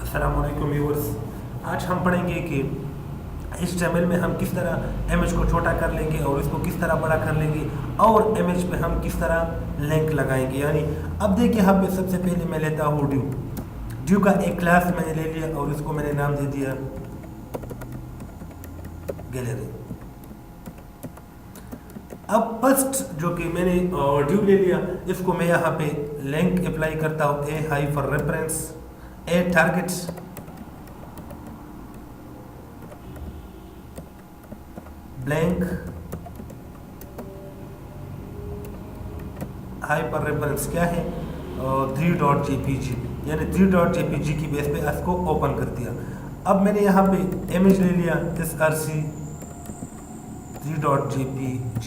अस्सलाम वालेकुम व्यूअर्स। आज हम पढ़ेंगे कि HTML में हम किस तरह इमेज को छोटा कर लेंगे और इसको किस तरह बड़ा कर लेंगे और इमेज पे हम किस तरह लिंक लगाएंगे। यानी अब देखिए यहाँ पे सबसे पहले मैं लेता हूँ ड्यू का एक क्लास मैंने ले लिया और इसको मैंने नाम दे दिया गैलरी। अब फर्स्ट जो कि मैंने ड्यू ले लिया, इसको मैं यहाँ पे लिंक अप्लाई करता हूँ a high for reference a targets blank hyper reference क्या है 3.jpg, यानी 3.jpg की बेस पे इसको ओपन कर दिया। अब मैंने यहाँ पे इमेज ले लिया src 3.jpg,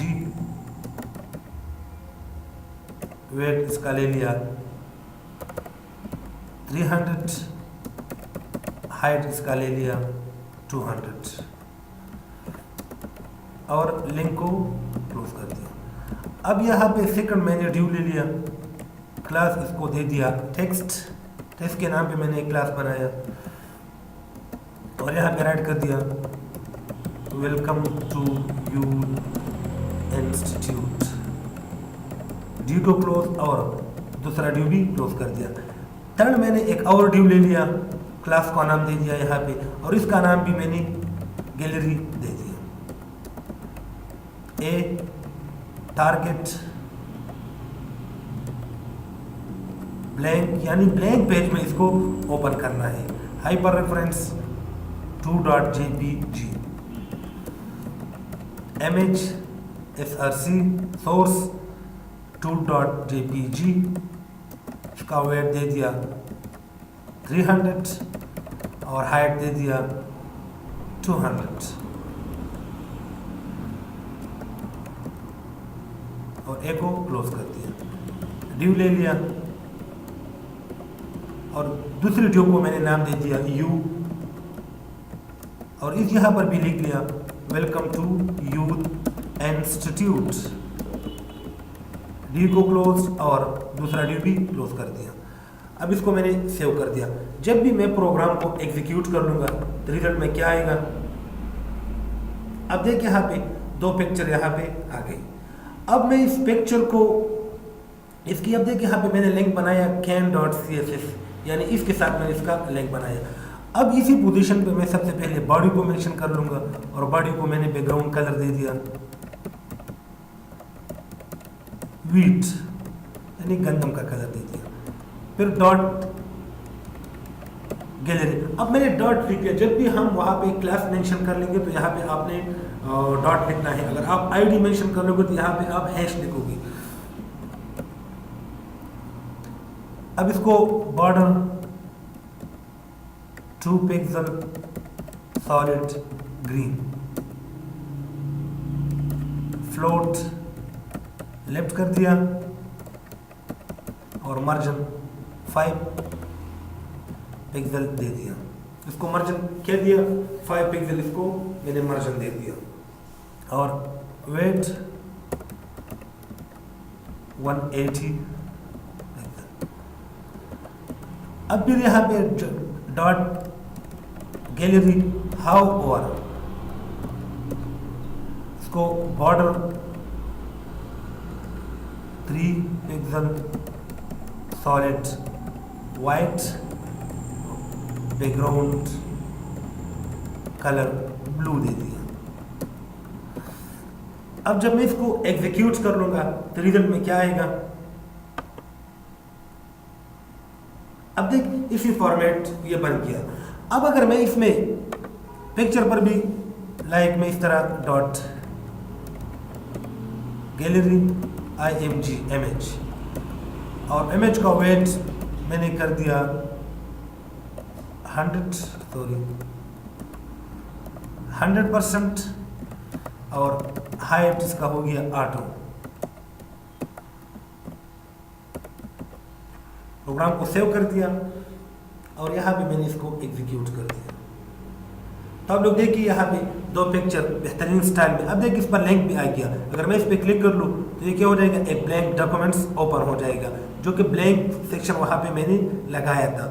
वेट इसका ले लिया 300, हाइट इसका ले लिया 200 और लिंक को क्लोज कर दिया। अब यहाँ पे सेकंड मैंने ड्यू ले लिया, क्लास इसको दे दिया टेक्स्ट के नाम पे मैंने एक क्लास बनाया और यहाँ पे राइट कर दिया welcome to you institute, due को क्लोज और दूसरा ड्यू भी क्लोज कर दिया। थर्ड मैंने एक और ड्यू ले लिया, क्लास का नाम दे दिया यहाँ पे और इसका नाम भी मैंने गैलरी दे दिया। ए टारगेट ब्लैंक, यानी ब्लैंक पेज में इसको ओपन करना है। Hyper reference 2.jpg, image src source 2.jpg, इसका वेट दे दिया 300 और हाइट दे दिया 200 और ए को क्लोज कर दिया। ड्यू ले लिया और दूसरी ड्यू को मैंने नाम दे दिया यू और इस यहाँ पर भी लिख लिया welcome to youth institute, due को क्लोज और दूसरा ड्यू भी क्लोज कर दिया। अब इसको मैंने सेव कर दिया। जब भी मैं प्रोग्राम को एग्जीक्यूट कर लूँगा तो रिजल्ट में क्या आएगा, अब देखिए यहाँ पे दो पिक्चर यहाँ पे आ गई। अब मैं इस पिक्चर को इसकी, अब देखिए यहाँ पे मैंने लिंक बनाया can.css, यानी इसके साथ मैंने इसका लिंक बनाया। अब इसी पोजीशन पे मैं सबसे पहले बॉडी को मेंशन कर लूँगा और बॉडी को मैंने बैकग्राउंड कलर दे दिया व्हीट, यानी गंदम का कलर दे दिया। फिर डॉट गैलरी, अब मैंने डॉट लिख दिया। जब भी हम वहाँ पे क्लास मेंशन कर लेंगे तो यहाँ पे आपने डॉट लिखना है। अगर आप आईडी मेंशन कर लोगे तो यहाँ पे आप हैश लिखोगे। अब इसको border 2 pixel solid green, float left कर दिया और मार्जिन 5 पिक्सल दे दिया। इसको मार्जिन क्या दिया 5 पिक्सल, इसको मैंने मार्जिन दे दिया और वेट 180 पिक्सल। अब फिर यहाँ पे डॉट गैलरी हाउ ओवर, इसको border 3 pixel solid white, background colour blue दे दिया। अब जब मैं इसको एग्जीक्यूट कर लूंगा तो रिजल्ट में क्या आएगा, अब देख इसी फॉर्मेट ये बन गया। अब अगर मैं इसमें पिक्चर पर भी लाइक मैं इस तरह डॉट गैलरी img इमेज और इमेज का वेट मैंने कर दिया 100% और हाइट इसका हो गया 8। प्रोग्राम को सेव कर दिया और यहाँ पे मैंने इसको एग्जीक्यूट कर दिया। तो आप लोग देखिए यहाँ पे दो पिक्चर बेहतरीन स्टाइल में। अब देखिए इस पर लिंक भी आ गया। अगर मैं इस पर क्लिक कर लूँ तो ये क्या हो जाएगा, एक ब्लैंक डॉक्यूमेंट्स ओपन हो जाएगा, जो कि ब्लैंक सेक्शन वहाँ पे मैंने लगाया था।